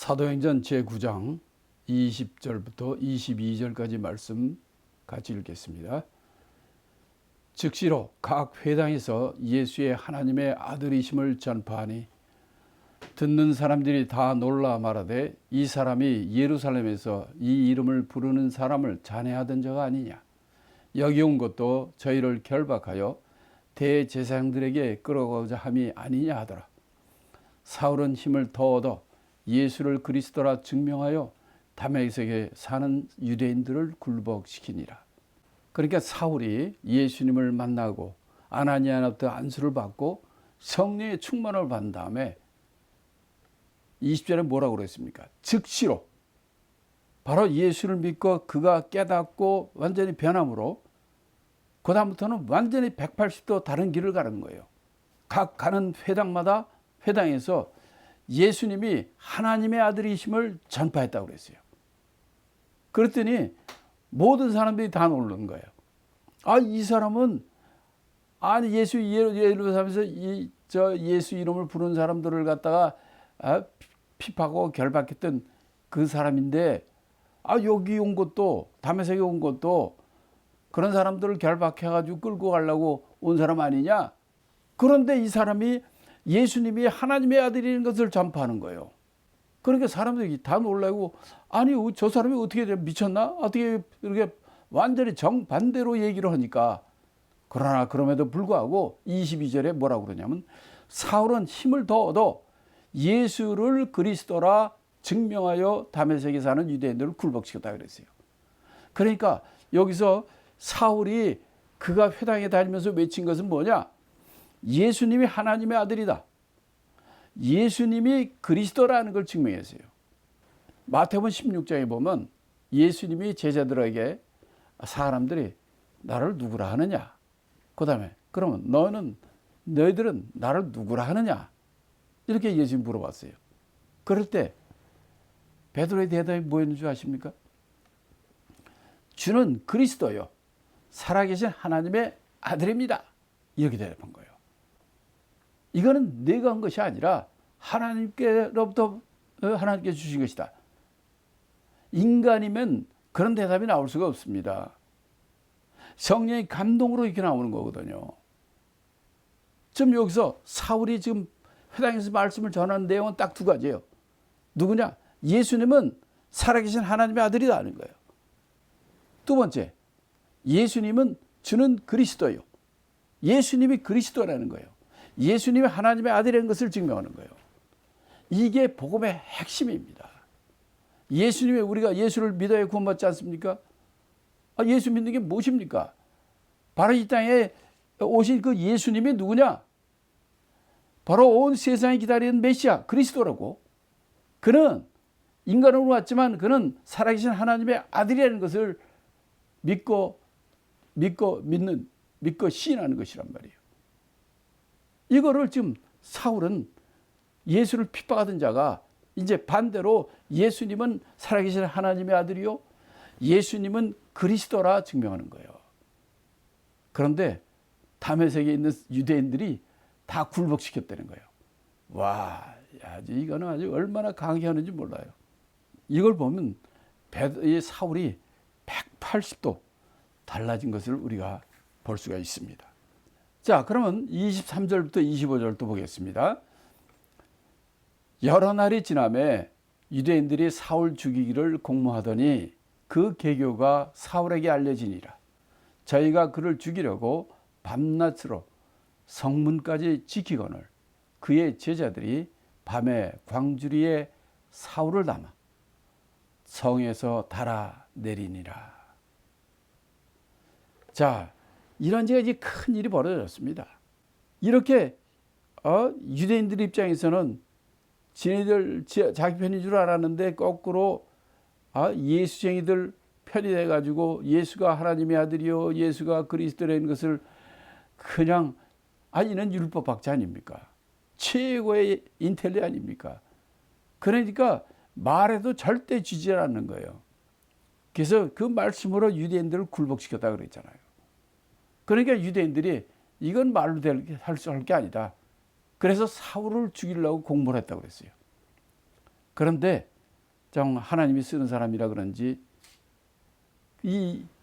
사도행전 제9장 20절부터 22절까지 말씀 같이 읽겠습니다. 즉시로 각 회당에서 예수의 하나님의 아들이심을 전파하니 듣는 사람들이 다 놀라 말하되 이 사람이 예루살렘에서 이 이름을 부르는 사람을 잔해하던 자가 아니냐. 여기 온 것도 저희를 결박하여 대제사장들에게 끌어가고자 함이 아니냐 하더라. 사울은 힘을 더 얻어 예수를 그리스도라 증명하여 다메섹에 사는 유대인들을 굴복시키니라. 그러니까 사울이 예수님을 만나고 아나니아로부터 안수를 받고 성령의 충만을 받은 다음에 20절에 뭐라고 그랬습니까? 즉시로 바로 예수를 믿고 그가 깨닫고 완전히 변함으로 그 다음부터는 완전히 180도 다른 길을 가는 거예요. 각 가는 회당에서 예수님이 하나님의 아들이심을 전파했다고 그랬어요. 그랬더니 모든 사람들이 다 놀란 거예요. 이 사람은 예수 예루살렘에서 예수 이름을 부르는 사람들을 갖다가 핍하고 결박했던 그 사람인데 여기 온 것도 다메섹에 온 것도 그런 사람들을 결박해가지고 끌고 가려고 온 사람 아니냐? 그런데 이 사람이 예수님이 하나님의 아들인 것을 전파하는 거예요. 그러니까 사람들이 다 놀라고 저 사람이 어떻게 미쳤나? 어떻게 이렇게 완전히 정반대로 얘기를 하니까 그러나 그럼에도 불구하고 22절에 뭐라고 그러냐면 사울은 힘을 더 얻어 예수를 그리스도라 증명하여 다메섹에 사는 유대인들을 굴복시켰다 그랬어요. 그러니까 여기서 사울이 그가 회당에 다니면서 외친 것은 뭐냐? 예수님이 하나님의 아들이다. 예수님이 그리스도라는 걸 증명했어요. 마태복음 16장에 보면 예수님이 제자들에게 사람들이 나를 누구라 하느냐? 그 다음에 그러면 너희들은 나를 누구라 하느냐? 이렇게 예수님 물어봤어요. 그럴 때 베드로의 대답이 뭐였는 줄 아십니까? 주는 그리스도요 살아계신 하나님의 아들입니다. 이렇게 대답한 거예요. 이거는 내가 한 것이 아니라 하나님께로부터 하나님께 주신 것이다. 인간이면 그런 대답이 나올 수가 없습니다. 성령의 감동으로 이렇게 나오는 거거든요. 지금 여기서 사울이 지금 회당에서 말씀을 전하는 내용은 딱 두 가지예요. 누구냐? 예수님은 살아계신 하나님의 아들이다 하는 거예요. 두 번째, 예수님은 주는 그리스도요. 예수님이 그리스도라는 거예요. 예수님이 하나님의 아들인 것을 증명하는 거예요. 이게 복음의 핵심입니다. 우리가 예수를 믿어야 구원받지 않습니까? 예수 믿는 게 무엇입니까? 바로 이 땅에 오신 그 예수님이 누구냐? 바로 온 세상이 기다리는 메시아 그리스도라고. 그는 인간으로 왔지만 그는 살아계신 하나님의 아들이라는 것을 믿고 시인하는 것이란 말이에요. 이거를 지금 사울은 예수를 핍박하던 자가 이제 반대로 예수님은 살아계신 하나님의 아들이요 예수님은 그리스도라 증명하는 거예요. 그런데 다메섹에 있는 유대인들이 다 굴복시켰다는 거예요. 이거는 아주 얼마나 강해하는지 몰라요. 이걸 보면 사울이 180도 달라진 것을 우리가 볼 수가 있습니다. 자, 그러면 23절부터 25절 또 보겠습니다. 여러 날이 지나매 유대인들이 사울 죽이기를 공모하더니 그 계교가 사울에게 알려지니라. 저희가 그를 죽이려고 밤낮으로 성문까지 지키거늘 그의 제자들이 밤에 광주리에 사울을 담아 성에서 달아내리니라. 자, 이런 이제 큰 일이 벌어졌습니다. 이렇게 유대인들 입장에서는 지네들 자기 편인 줄 알았는데 거꾸로 예수쟁이들 편이 돼가지고 예수가 하나님의 아들이요 예수가 그리스도라는 것을 그냥 이는 율법학자 아닙니까? 최고의 인텔리 아닙니까? 그러니까 말해도 절대 지지 않는 거예요. 그래서 그 말씀으로 유대인들을 굴복시켰다 그랬잖아요. 그러니까 유대인들이 이건 말로 할 게 아니다. 그래서 사울을 죽이려고 공모를 했다고 그랬어요. 그런데 좀 하나님이 쓰는 사람이라 그런지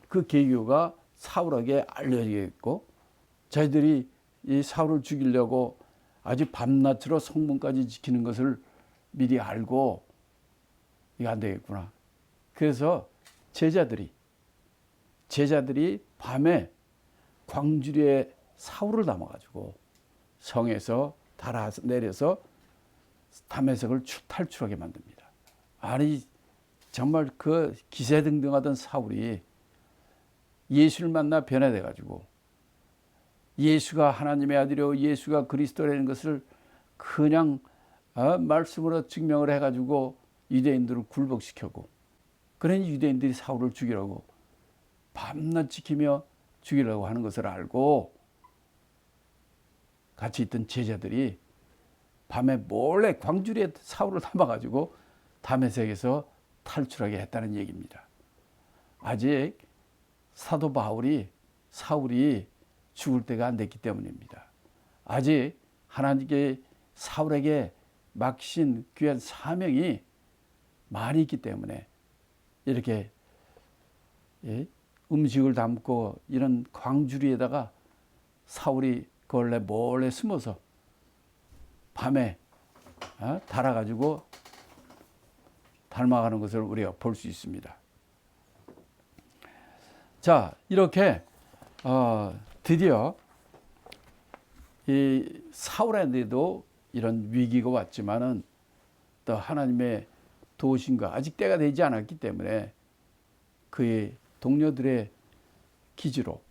그 계교가 사울에게 알려지겠고, 저희들이 이 사울을 죽이려고 아주 밤낮으로 성문까지 지키는 것을 미리 알고 이거 안 되겠구나. 그래서 제자들이 밤에 광주리에 사울을 담아가지고 성에서 달아 내려서 다메섹을 탈출하게 만듭니다. 아니 정말 그 기세등등하던 사울이 예수를 만나 변화돼 가지고 예수가 하나님의 아들이요 예수가 그리스도라는 것을 그냥 말씀으로 증명을 해가지고 유대인들을 굴복시켰고, 그러니 유대인들이 사울을 죽이려고 밤낮 지키며 죽이려고 하는 것을 알고 같이 있던 제자들이 밤에 몰래 광주리에 사울을 담아가지고 다메섹에서 탈출하게 했다는 얘기입니다. 아직 사도 사울이 죽을 때가 안 됐기 때문입니다. 아직 하나님께 사울에게 맡기신 귀한 사명이 많이 있기 때문에 이렇게 음식을 담고 이런 광주리에다가 사울이 원래 몰래 숨어서 밤에 달아가지고 닮아가는 것을 우리가 볼 수 있습니다. 자, 이렇게 드디어 이 사울에게도 이런 위기가 왔지만은 또 하나님의 도우심과 아직 때가 되지 않았기 때문에 그의 동료들의 기지로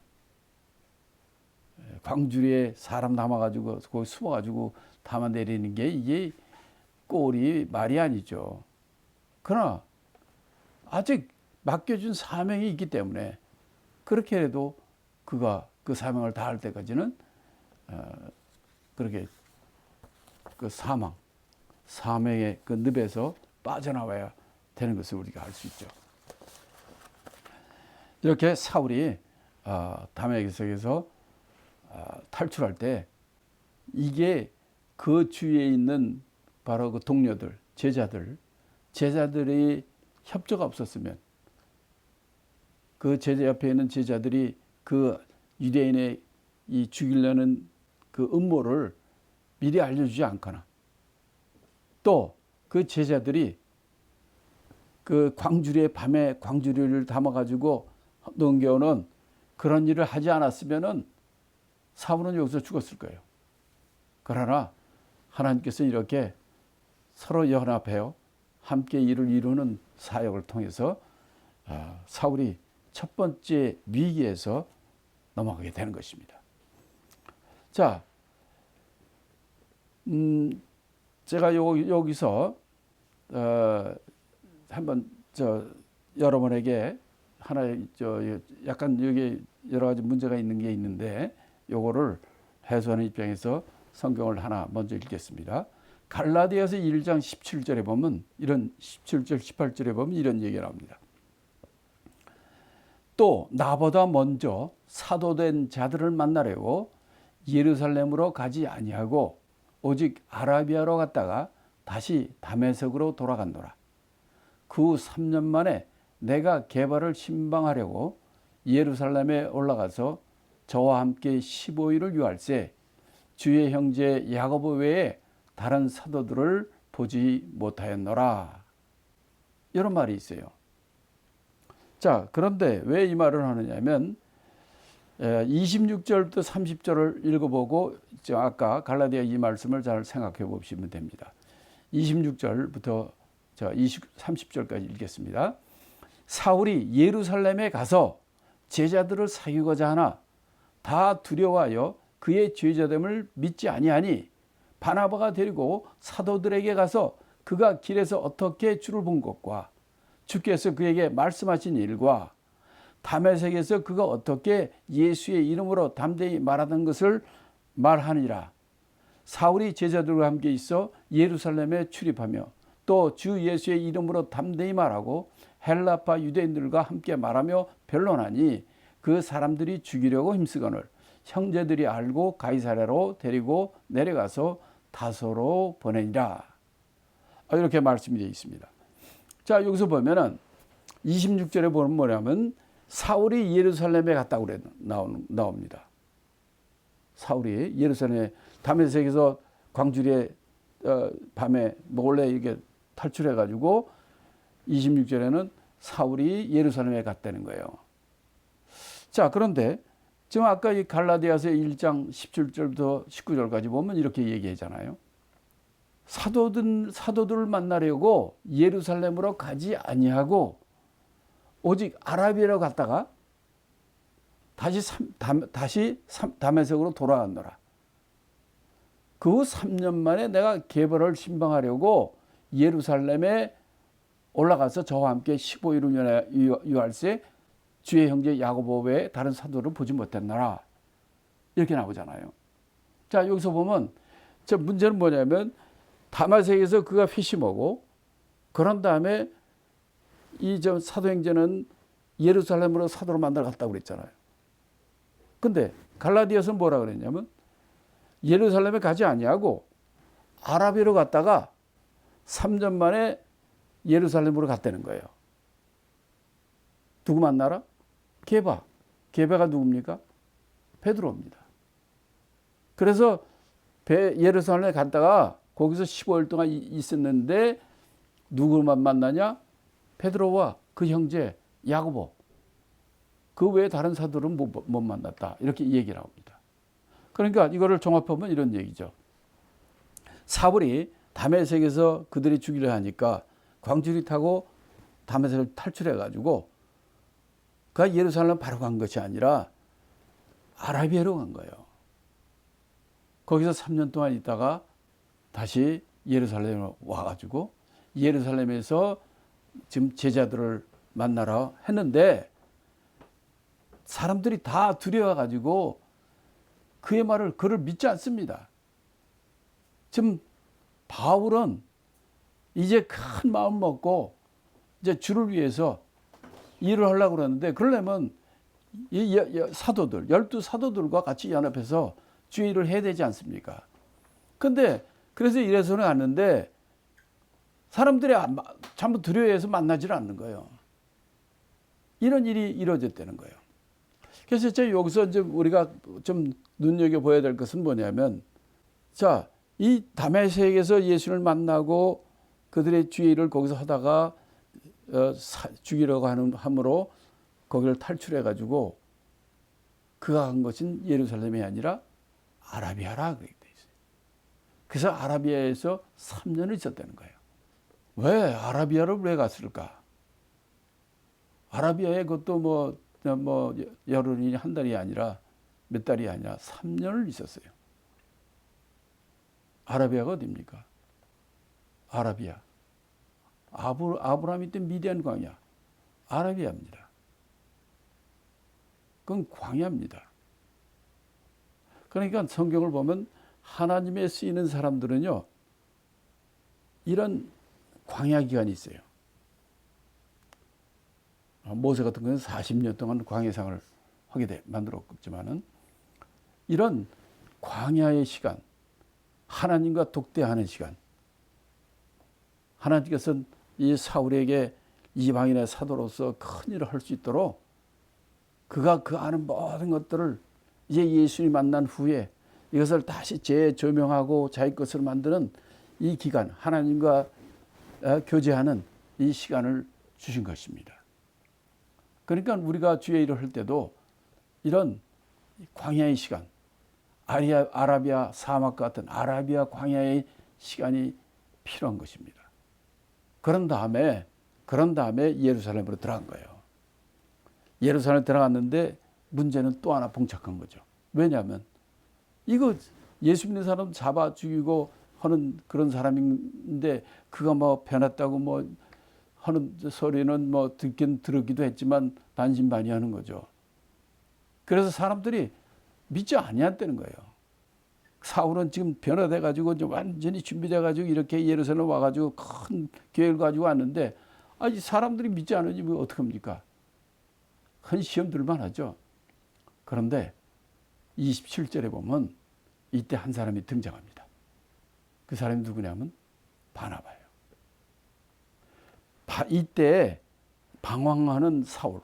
광주리에 사람 담아가지고 거기 숨어가지고 담아 내리는 게 이게 꼴이 말이 아니죠. 그러나 아직 맡겨준 사명이 있기 때문에 그렇게 해도 그가 그 사명을 다할 때까지는 그렇게 그 사명의 그 늪에서 빠져나와야 되는 것을 우리가 알 수 있죠. 이렇게 사울이 다메섹에서 탈출할 때 이게 그 주위에 있는 바로 그 동료들, 제자들이 협조가 없었으면, 그 제자 옆에 있는 제자들이 그 유대인의 이 죽이려는 그 음모를 미리 알려주지 않거나, 또 그 제자들이 그 광주리에 밤에 광주리를 담아가지고 넘겨오는 그런 일을 하지 않았으면은 사울은 여기서 죽었을 거예요. 그러나 하나님께서 이렇게 서로 연합하여 함께 일을 이루는 사역을 통해서 사울이 첫 번째 위기에서 넘어가게 되는 것입니다. 자, 제가 여기서 한번 여러분에게 하나의 약간 여기 여러 가지 문제가 있는 게 있는데 요거를 해소하는 입장에서 성경을 하나 먼저 읽겠습니다. 갈라디아서 1장 17절에 보면 17절 18절에 보면 이런 얘기가 나옵니다. 또 나보다 먼저 사도된 자들을 만나려고 예루살렘으로 가지 아니하고 오직 아라비아로 갔다가 다시 다메섹으로 돌아간노라. 그 후 3년 만에 내가 게바를 신방하려고 예루살렘에 올라가서 저와 함께 15일을 유할세 주의 형제 야고보 외에 다른 사도들을 보지 못하였노라. 이런 말이 있어요. 자, 그런데 왜 이 말을 하느냐면 26절부터 30절을 읽어보고 아까 갈라디아 이 말씀을 잘 생각해 보시면 됩니다. 26절부터 30절까지 읽겠습니다. 사울이 예루살렘에 가서 제자들을 사귀고자 하나 다 두려워하여 그의 죄자됨을 믿지 아니하니 바나바가 데리고 사도들에게 가서 그가 길에서 어떻게 주를 본 것과 주께서 그에게 말씀하신 일과 다메섹에서 그가 어떻게 예수의 이름으로 담대히 말하던 것을 말하니라. 사울이 제자들과 함께 있어 예루살렘에 출입하며 또 주 예수의 이름으로 담대히 말하고 헬라파 유대인들과 함께 말하며 변론하니 그 사람들이 죽이려고 힘쓰거늘 형제들이 알고 가이사랴로 데리고 내려가서 다소로 보내니라. 이렇게 말씀이 되어 있습니다. 자, 여기서 보면은 26절에 보면 뭐냐면 사울이 예루살렘에 갔다고 그래 나옵니다. 사울이 예루살렘에 다메섹에서 광주리에 밤에 몰래 이게 탈출해 가지고 26절에는 사울이 예루살렘에 갔다는 거예요. 자, 그런데 지금 아까 이 갈라디아서 1장 17절부터 19절까지 보면 이렇게 얘기하잖아요. 사도들을 만나려고 예루살렘으로 가지 아니하고 오직 아라비아로 갔다가 다시 다메섹으로 돌아왔노라. 그 후 3년 만에 내가 게벌을 신방하려고 예루살렘에 올라가서 저와 함께 15일을 유할세 주의 형제 야고보 외에 다른 사도를 보지 못했나라. 이렇게 나오잖아요. 자, 여기서 보면 저 문제는 뭐냐면 다메섹에서 그가 회심하고 그런 다음에 이 저 사도행전은 예루살렘으로 사도를 만나러 갔다고 그랬잖아요. 근데 갈라디아서는 뭐라 그랬냐면 예루살렘에 가지 아니하고 아라비아로 갔다가 3년 만에 예루살렘으로 갔다는 거예요. 누구 만나라? 게바가 누굽니까? 베드로입니다. 그래서 예루살렘에 갔다가 거기서 15일 동안 있었는데 누구만 만나냐? 베드로와 그 형제 야고보. 그 외에 다른 사도는 못 만났다. 이렇게 얘기를 합니다. 그러니까 이거를 종합하면 이런 얘기죠. 사울이 다메섹에서 그들이 죽이려 하니까 광주리 타고 다메섹을 탈출해가지고 그 예루살렘 바로 간 것이 아니라 아라비아로 간 거예요. 거기서 3년 동안 있다가 다시 예루살렘으로 와가지고 예루살렘에서 지금 제자들을 만나러 했는데 사람들이 다 두려워가지고 그를 믿지 않습니다. 지금 바울은 이제 큰 마음 먹고 이제 주를 위해서 일을 하려고 그러는데 그러려면 이 사도들, 12사도들과 같이 연합해서 주의 일을 해야 되지 않습니까? 근데 그래서 이래서는 갔는데 사람들이 전부 두려워해서 만나지를 않는 거예요. 이런 일이 이루어졌다는 거예요. 그래서 여기서 이제 우리가 좀 눈여겨봐야 될 것은 뭐냐면, 자, 이 다메섹에서 예수를 만나고 그들의 주의 일을 거기서 하다가 죽이려고 함으로 거기를 탈출해가지고 그가 간 것은 예루살렘이 아니라 아라비아라 그렇게 돼 있어요. 그래서 아라비아에서 3년을 있었다는 거예요. 왜 아라비아를 왜 갔을까? 아라비아에 그것도 뭐 열흘이 한 달이 아니라 몇 달이 아니라 3년을 있었어요. 아라비아가 어디입니까? 아라비아. 아브라함이 때 미디안 광야. 아라비아입니다. 그건 광야입니다. 그러니까 성경을 보면 하나님에 쓰이는 사람들은요, 이런 광야 기간이 있어요. 모세 같은 경우는 40년 동안 광야생활을 하게 만들었지만은 이런 광야의 시간, 하나님과 독대하는 시간, 하나님께서는 이 사울에게 이방인의 사도로서 큰 일을 할 수 있도록 그가 그 아는 모든 것들을 이제 예수님 만난 후에 이것을 다시 재조명하고 자기 것으로 만드는 이 기간, 하나님과 교제하는 이 시간을 주신 것입니다. 그러니까 우리가 주의 일을 할 때도 이런 광야의 시간, 아라비아 사막 같은 아라비아 광야의 시간이 필요한 것입니다. 그런 다음에 예루살렘으로 들어간 거예요. 예루살렘에 들어갔는데 문제는 또 하나 봉착한 거죠. 왜냐하면 이거 예수 믿는 사람 잡아 죽이고 하는 그런 사람인데 그가 뭐 변했다고 뭐 하는 소리는 뭐 듣긴 들었기도 했지만 반신반의하는 거죠. 그래서 사람들이 믿지 아니한다는 거예요. 사울은 지금 변화돼 가지고 완전히 준비돼 가지고 이렇게 예루살렘 와 가지고 큰 계획을 가지고 왔는데 아니 사람들이 믿지 않으니 뭐 어떡합니까? 큰 시험 들만 하죠. 그런데 27절에 보면 이때 한 사람이 등장합니다. 그 사람이 누구냐면 바나바예요. 이때 방황하는 사울,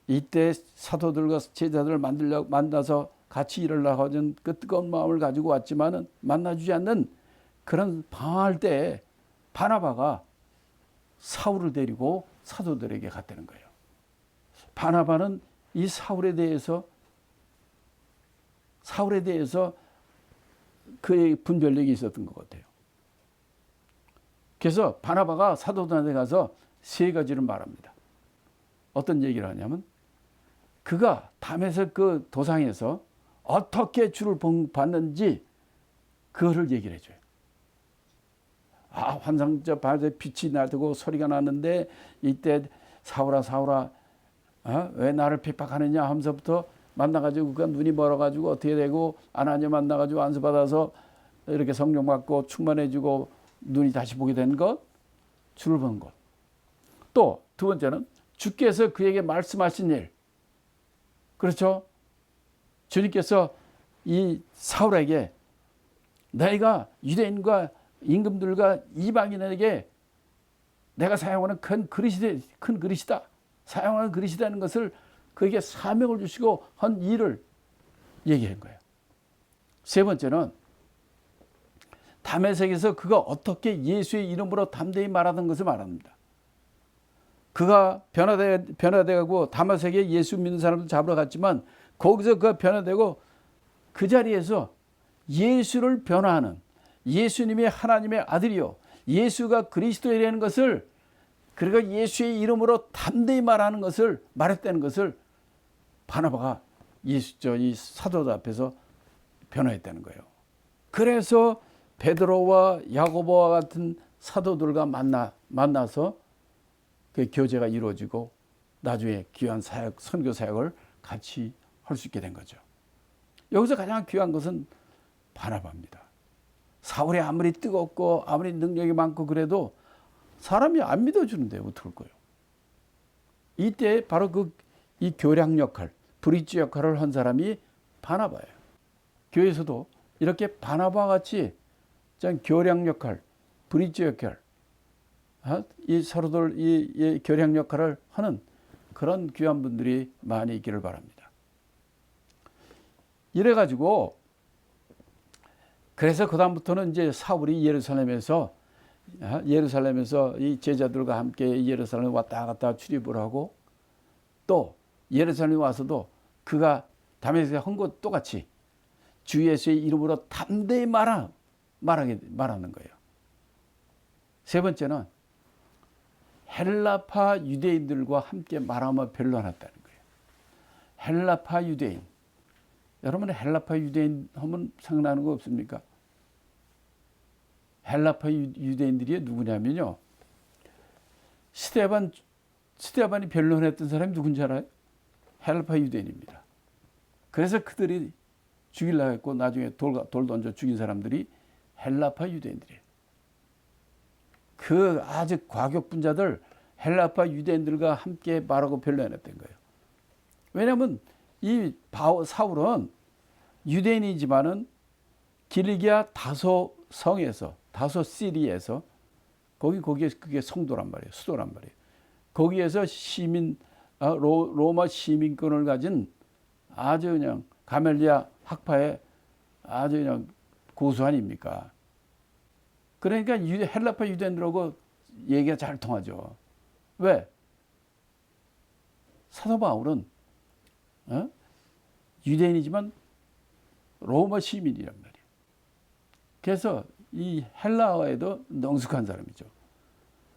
이때 사도들과 제자들을 만나서 같이 일하려고 하는 그 뜨거운 마음을 가지고 왔지만은 만나주지 않는 그런 방황할 때 바나바가 사울을 데리고 사도들에게 갔다는 거예요. 바나바는 이 사울에 대해서 그의 분별력이 있었던 것 같아요. 그래서 바나바가 사도들한테 가서 세 가지를 말합니다. 어떤 얘기를 하냐면 그가 담에서 그 도상에서 어떻게 주를 봤는지 그거를 얘기를 해줘요. 환상적 밤에 빛이 나고 소리가 났는데 이때 사울아 사울아 왜 나를 핍박하느냐 하면서부터 만나가지고 그 눈이 멀어가지고 어떻게 되고 아나니아 만나가지고 안수받아서 이렇게 성령 받고 충만해지고 눈이 다시 보게 된 것, 주를 본 것. 또 두 번째는 주께서 그에게 말씀하신 일. 그렇죠? 주님께서 이 사울에게 너희가 유대인과 임금들과 이방인에게 내가 사용하는 큰 그릇이다. 사용하는 그릇이라는 것을 그에게 사명을 주시고 한 일을 얘기한 거예요. 세 번째는 다메섹에서 그가 어떻게 예수의 이름으로 담대히 말하던 것을 말합니다. 그가 변화되고 다메섹에 예수 믿는 사람들 잡으러 갔지만 거기서 그가 변화되고 그 자리에서 예수를 변화하는 예수님이 하나님의 아들이요 예수가 그리스도이라는 것을 그러니까 예수의 이름으로 담대히 말하는 것을 말했다는 것을 바나바가 이 사도들 앞에서 변화했다는 거예요. 그래서 베드로와 야고보와 같은 사도들과 만나서 그 교제가 이루어지고 나중에 귀한 사역, 선교 사역을 같이 할 수 있게 된 거죠. 여기서 가장 귀한 것은 바나바입니다. 사울이 아무리 뜨겁고 아무리 능력이 많고 그래도 사람이 안 믿어주는데 어떡할 거예요. 이때 바로 이 교량 역할, 브릿지 역할을 한 사람이 바나바예요. 교회에서도 이렇게 바나바와 같이 교량 역할, 브릿지 역할, 이 서로들 이 교량 역할을 하는 그런 귀한 분들이 많이 있기를 바랍니다. 이래가지고 그래서 그다음부터는 이제 사울이 예루살렘에서 이 제자들과 함께 예루살렘에 왔다 갔다 출입을 하고 또 예루살렘에 와서도 그가 다메섹에 한 것 똑같이 주 예수의 이름으로 담대히 말하는 거예요. 세 번째는 헬라파 유대인들과 함께 말하며 변론했다는 거예요. 헬라파 유대인. 여러분 헬라파 유대인 하면 생각나는 거 없습니까? 헬라파 유대인들이 누구냐면요. 스데반이 변론했던 사람이 누군지 알아요? 헬라파 유대인입니다. 그래서 그들이 죽이려고 했고 나중에 돌 던져 죽인 사람들이 헬라파 유대인들이에요. 그 아주 과격분자들 헬라파 유대인들과 함께 말하고 변론했던 거예요. 왜냐하면 이 사울은 유대인이지만은 길리기아 다소 시리에서 거기에 그게 성도란 말이에요. 수도란 말이에요. 거기에서 로마 시민권을 가진 아주 그냥 가멜리아 학파의 아주 그냥 고수 아닙니까? 그러니까 헬라파 유대인들하고 얘기가 잘 통하죠. 왜? 사도 바울은 유대인이지만 로마 시민이란 말이에요. 그래서 이 헬라어에도 능숙한 사람이죠.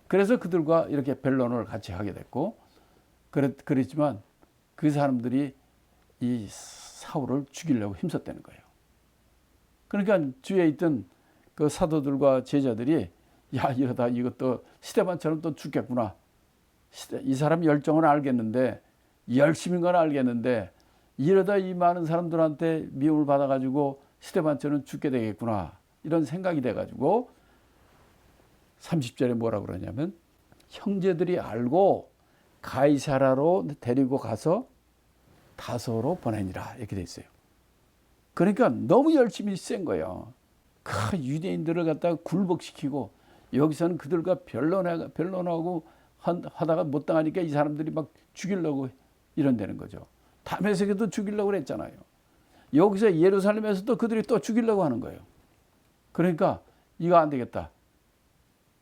그래서 그들과 이렇게 변론을 같이 하게 됐고 그랬지만 그 사람들이 이 사울을 죽이려고 힘썼다는 거예요. 그러니까 주위에 있던 그 사도들과 제자들이 야 이러다 이것도 스데반처럼 또 죽겠구나. 이 사람 열정은 알겠는데 열심인 건 알겠는데 이러다 이 많은 사람들한테 미움을 받아가지고 스데반처럼 죽게 되겠구나. 이런 생각이 돼가지고 30절에 뭐라 그러냐면 형제들이 알고 가이사라로 데리고 가서 다소로 보내니라 이렇게 돼 있어요. 그러니까 너무 열심히 센 거예요. 그 유대인들을 갖다가 굴복시키고 여기서는 그들과 변론하고 하다가 못 당하니까 이 사람들이 막 죽이려고 이런다는 거죠. 다메섹에도 죽이려고 그랬잖아요. 여기서 예루살렘에서도 그들이 또 죽이려고 하는 거예요. 그러니까 이거 안 되겠다.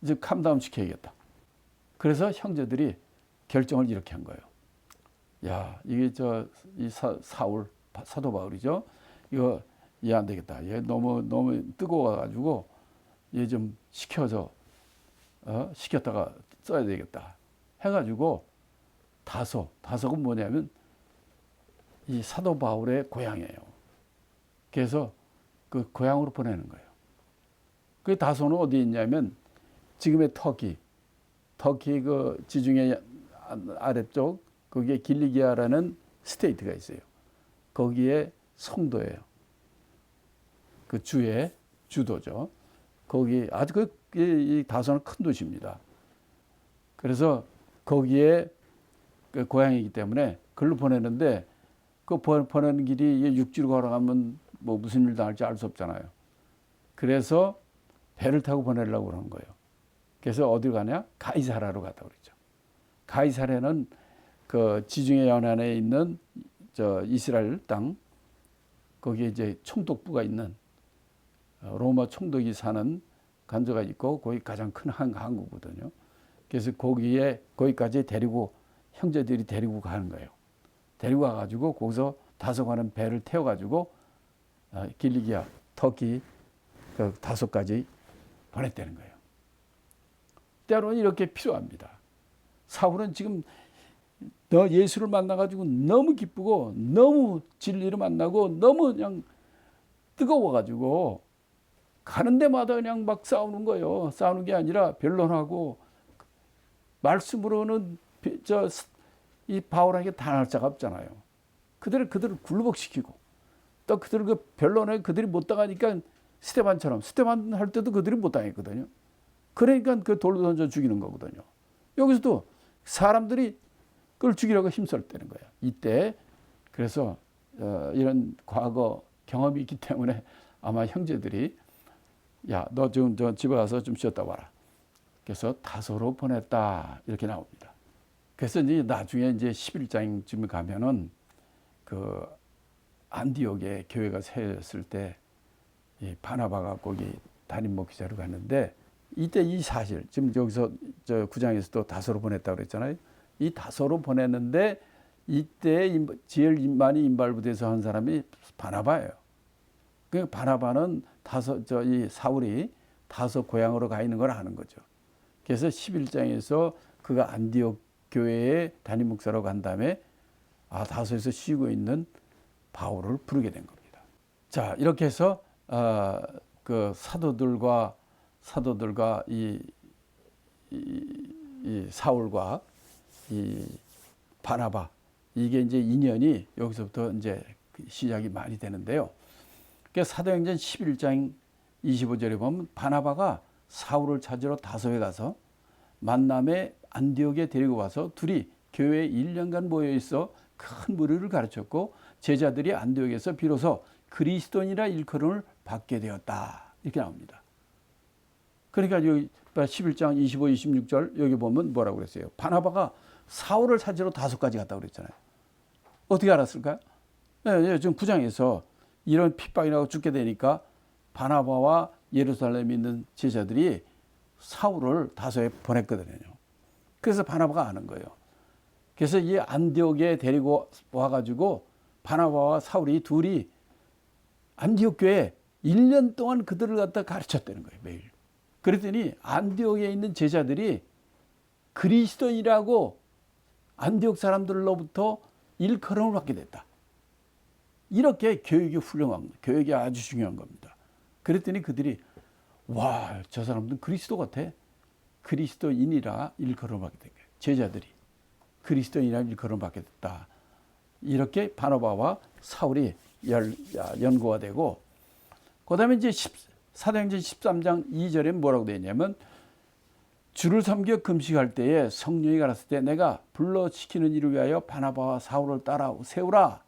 이제 캄다운 시켜야겠다. 그래서 형제들이 결정을 이렇게 한 거예요. 야, 이게 이 사울 사도 바울이죠. 이거 얘 안 되겠다. 얘 너무 뜨거워가지고 얘 좀 식혀서 식혔다가 써야 되겠다. 해가지고 다소가 뭐냐면 이 사도 바울의 고향이에요. 그래서 그 고향으로 보내는 거예요. 그 다소는 어디 있냐면 지금의 터키 그 지중해 아래쪽 거기에 길리기아라는 스테이트가 있어요. 거기에 성도예요. 그 주의 주도죠. 거기 아주 이 다소는 큰 도시입니다. 그래서 거기에 그 고향이기 때문에 글로 보내는데 그 보내는 길이 육지로 걸어가면 뭐 무슨 일 당할지 알 수 없잖아요. 그래서 배를 타고 보내려고 그러는 거예요. 그래서 어디로 가냐? 가이사라로 갔다 그러죠. 가이사라는 그 지중해 연안에 있는 이스라엘 땅, 거기에 이제 총독부가 있는 로마 총독이 사는 간저가 있고 거기 가장 큰 항구거든요. 그래서 거기까지 형제들이 데리고 가는 거예요. 데리고 가가지고 거기서 다소 가는 배를 태워가지고 길리기아, 터키 그 다소까지 보냈다는 거예요. 때로는 이렇게 필요합니다. 사울은 지금 예수를 만나가지고 너무 기쁘고 너무 진리를 만나고 너무 그냥 뜨거워가지고 가는 데마다 그냥 막 싸우는 거예요. 싸우는 게 아니라 변론하고 말씀으로는 이 바울에게 단할 자가 없잖아요. 그들을 굴복시키고 또 그들 그 변론에 그들이 못 당하니까 스테반 할 때도 그들이 못 당했거든요. 그러니까 그 돌로 던져 죽이는 거거든요. 여기서도 사람들이 그걸 죽이려고 힘썼다는 거예요. 이때 그래서 이런 과거 경험이 있기 때문에 아마 형제들이 야, 너 지금 집에 가서 좀 쉬었다 와라. 그래서 다소로 보냈다 이렇게 나옵니다. 그래서 이제 나중에 이제 11장쯤에 가면은 그 안디옥에 교회가 세웠을 때 이 바나바가 거기 담임 목회자로 갔는데 이때 이 사실 지금 여기서 9장에서도 다소로 보냈다 그랬잖아요. 이 다소로 보냈는데 이때 제일 많이 인발부대에서 한 사람이 바나바예요. 그 바나바는 이 사울이 다소 고향으로 가 있는 걸 아는 거죠. 그래서 11장에서 그가 안디옥 교회의 담임 목사로 간 다음에 다소에서 쉬고 있는 바울을 부르게 된 겁니다. 자, 이렇게 해서 그 사도들과 이 사울과 이 바나바 이게 이제 인연이 여기서부터 이제 시작이 많이 되는데요. 그러니까 사도행전 11장 25절에 보면 바나바가 사울을 찾으러 다소에 가서 만남에 안디옥에 데리고 와서 둘이 교회에 1년간 모여 있어 큰 무리를 가르쳤고 제자들이 안디옥에서 비로소 그리스도인이라 일컬음을 받게 되었다. 이렇게 나옵니다. 그러니까 여기 11장 25, 26절 여기 보면 뭐라고 그랬어요? 바나바가 사울을 찾으러 다소까지 갔다고 그랬잖아요. 어떻게 알았을까요? 네, 지금 9장에서 이런 핍박이라고 죽게 되니까 바나바와 예루살렘에 있는 제자들이 사울을 다소에 보냈거든요. 그래서 바나바가 아는 거예요. 그래서 이 안디옥에 데리고 와가지고 바나바와 사울이 둘이 안디옥 교회에 1년 동안 그들을 갖다 가르쳤다는 거예요. 매일. 그랬더니 안디옥에 있는 제자들이 그리스도인이라고 안디옥 사람들로부터 일컬음을 받게 됐다. 이렇게 교육이 훌륭한 겁니다. 교육이 아주 중요한 겁니다. 그랬더니 그들이 와, 저 사람들은 그리스도 같아. 그리스도인이라 일컬음을 받게 된 거예요. 제자들이 그리스도인이라 일컬음을 받게 됐다. 이렇게 바나바와 사울이 연고가 되고 그 다음에 이제 사도행전 13장 2절에 뭐라고 되어 있냐면 주를 섬겨 금식할 때에 성령이 가라사대 때 내가 불러시키는 일을 위하여 바나바와 사울을 따라 세우라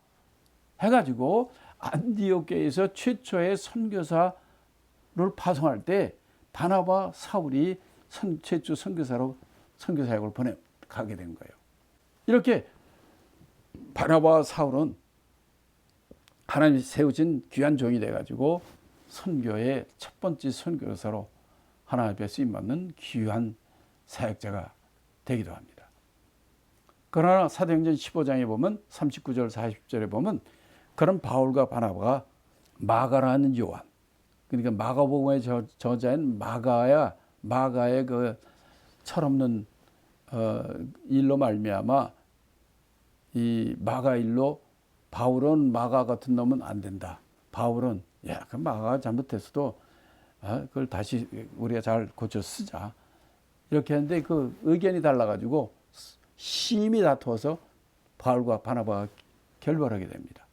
해가지고 안디옥 교회에서 최초의 선교사를 파송할 때 바나바 사울이 최초 선교사로 선교 사역을 가게 된 거예요. 이렇게 바나바와 사울은 하나님이 세우신 귀한 종이 돼가지고 선교의 첫 번째 선교사로 하나님 앞에 쓰임받는 귀한 사역자가 되기도 합니다. 그러나 사도행전 15장에 보면 39절 40절에 보면 그런 바울과 바나바가 마가라는 요한, 그러니까 마가복음의 저자인 마가의 그 철없는 일로 말미암아 이 마가 일로 바울은 마가 같은 놈은 안 된다. 바울은 그 마가가 잘못했어도 그걸 다시 우리가 잘 고쳐 쓰자. 이렇게 했는데 그 의견이 달라가지고 심히 다투어서 바울과 바나바가 결별하게 됩니다.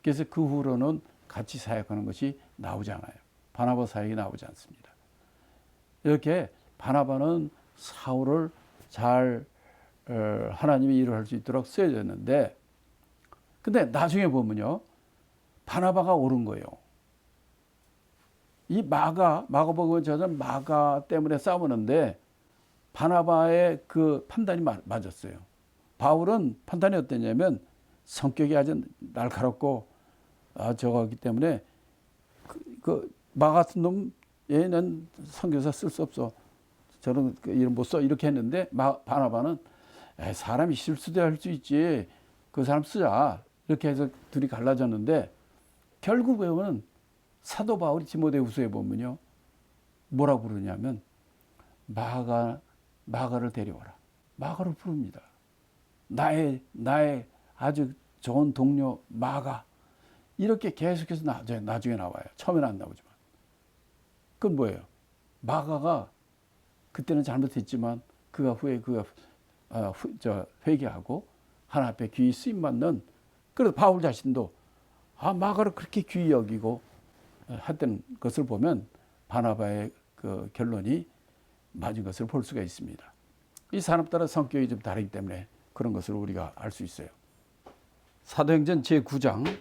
그래서 그 후로는 같이 사역하는 것이 나오지 않아요. 바나바 사역이 나오지 않습니다. 이렇게 바나바는 사울을 잘 하나님이 일을 할 수 있도록 쓰여졌는데, 근데 나중에 보면요, 바나바가 옳은 거예요. 이 마가복음의 저자 마가 때문에 싸우는데 바나바의 그 판단이 맞았어요. 바울은 판단이 어땠냐면 성격이 아주 날카롭고 저거기 때문에 그 마 같은 놈 얘는 선교사 쓸 수 없어. 저는 이름 못 써. 이렇게 했는데 바나바는 사람이 실수도 할 수 있지. 그 사람 쓰자. 이렇게 해서 둘이 갈라졌는데 결국 보면 사도 바울이 디모데후서에 보면요. 뭐라고 부르냐면 마가를 데려와라. 마가를 부릅니다. 나의 아주 좋은 동료 마가. 이렇게 계속해서 나중에 나와요. 처음에는 안 나오지만. 그건 뭐예요? 마가가 그때는 잘못했지만 그가 후에 회개하고 하나님 앞에 귀히 쓰임 받는, 그래서 바울 자신도 마가를 그렇게 귀히 여기고 했던 것을 보면 바나바의 그 결론이 맞은 것을 볼 수가 있습니다. 이 사람 따라 성격이 좀 다르기 때문에 그런 것을 우리가 알 수 있어요. 사도행전 제9장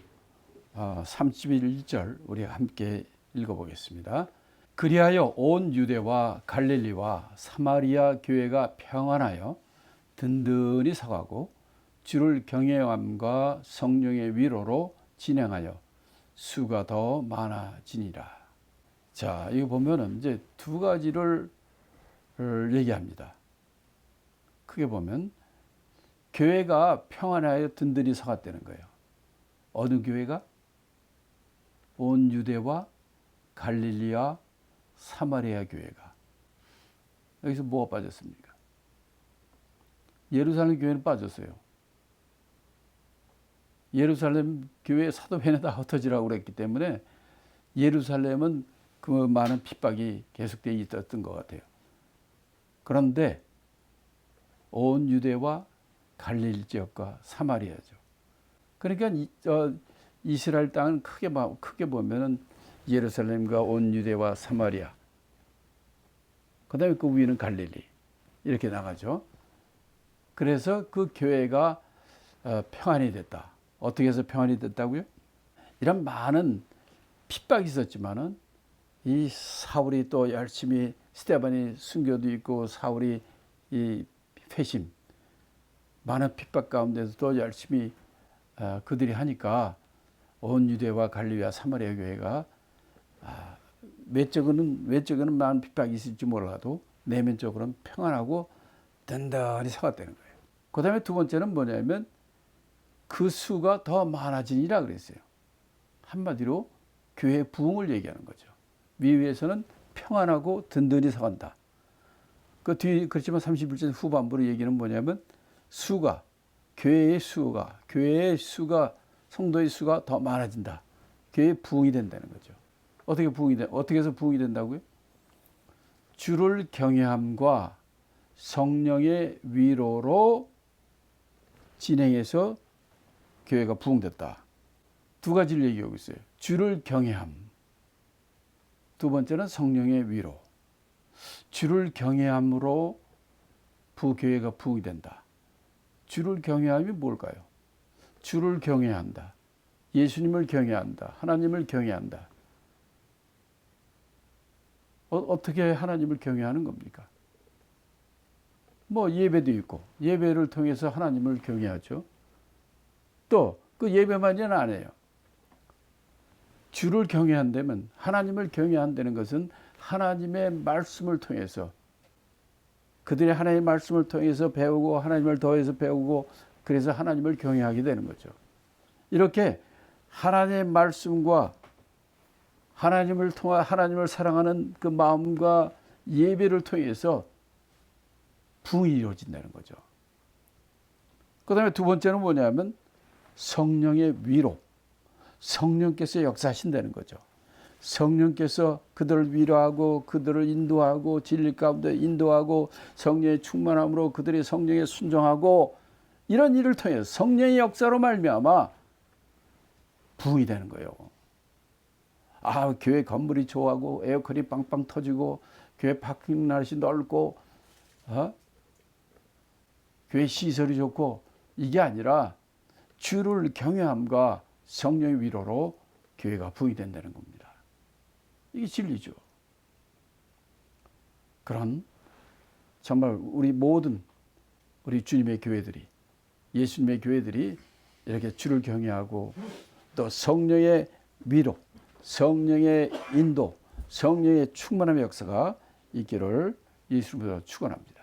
31절 우리가 함께 읽어보겠습니다. 그리하여 온 유대와 갈릴리와 사마리아 교회가 평안하여 든든히 서가고 주를 경외함과 성령의 위로로 진행하여 수가 더 많아지니라. 자, 이거 보면은 이제 두 가지를 얘기합니다. 크게 보면 교회가 평안하여 든든히 서갔다는 거예요. 어느 교회가? 온 유대와 갈릴리와 사마리아 교회가. 여기서 뭐가 빠졌습니까? 예루살렘 교회는 빠졌어요. 예루살렘 교회 사도회는 다 흩어지라고 그랬기 때문에 예루살렘은 그 많은 핍박이 계속되어 있었던 것 같아요. 그런데 온 유대와 갈릴리 지역과 사마리아죠. 그러니까 이스라엘 땅은 크게 보면은 예루살렘과 온 유대와 사마리아, 그 다음에 그 위는 갈릴리 이렇게 나가죠. 그래서 그 교회가 평안이 됐다. 어떻게 해서 평안이 됐다고요? 이런 많은 핍박이 있었지만은 이 사울이 또 열심히 스데반이 순교도 있고 사울이 이 회심 많은 핍박 가운데서도 열심히 그들이 하니까 온 유대와 갈릴리와 사마리아 교회가 외적으로는 많은 핍박이 있을지 몰라도 내면적으로는 평안하고 든든히 서갔다는 거예요. 그 다음에 두 번째는 뭐냐면 그 수가 더 많아지니라 그랬어요. 한마디로 교회의 부흥을 얘기하는 거죠. 위에서는 평안하고 든든히 서간다. 그 뒤 그렇지만 31절 후반부로 얘기는 뭐냐면 교회의 수가 성도의 수가 더 많아진다. 교회의 부흥이 된다는 거죠. 어떻게 해서 부흥이 된다고요? 주를 경외함과 성령의 위로로 진행해서 교회가 부흥됐다. 두 가지를 얘기하고 있어요. 주를 경외함. 두 번째는 성령의 위로. 주를 경외함으로 교회가 부흥이 된다. 주를 경외함이 뭘까요? 주를 경외한다. 예수님을 경외한다. 하나님을 경외한다. 어떻게 하나님을 경외하는 겁니까? 뭐 예배도 있고 예배를 통해서 하나님을 경외하죠. 또 그 예배만은 안 해요. 주를 경외한다면 하나님을 경외한다는 것은 하나님의 말씀을 통해서 그들이 하나님의 말씀을 통해서 배우고 하나님을 더해서 배우고 그래서 하나님을 경외하게 되는 거죠. 이렇게 하나님의 말씀과 하나님을 통해 하나님을 사랑하는 그 마음과 예배를 통해서 부흥이 이루어진다는 거죠. 그 다음에 두 번째는 뭐냐면 성령의 위로, 성령께서 역사하신다는 거죠. 성령께서 그들을 위로하고 그들을 인도하고 진리 가운데 인도하고 성령의 충만함으로 그들이 성령에 순종하고 이런 일을 통해서 성령의 역사로 말미암아 부흥이 되는 거예요. 아, 교회 건물이 좋아하고 에어컨이 빵빵 터지고 교회 파킹날이 넓고 교회 시설이 좋고 이게 아니라 주를 경외함과 성령의 위로로 교회가 부흥이 된다는 겁니다. 이게 진리죠. 그런 정말 우리 모든 우리 주님의 교회들이 예수님의 교회들이 이렇게 주를 경외하고 또 성령의 위로, 성령의 인도, 성령의 충만함의 역사가 있기를 예수님으로 축원합니다.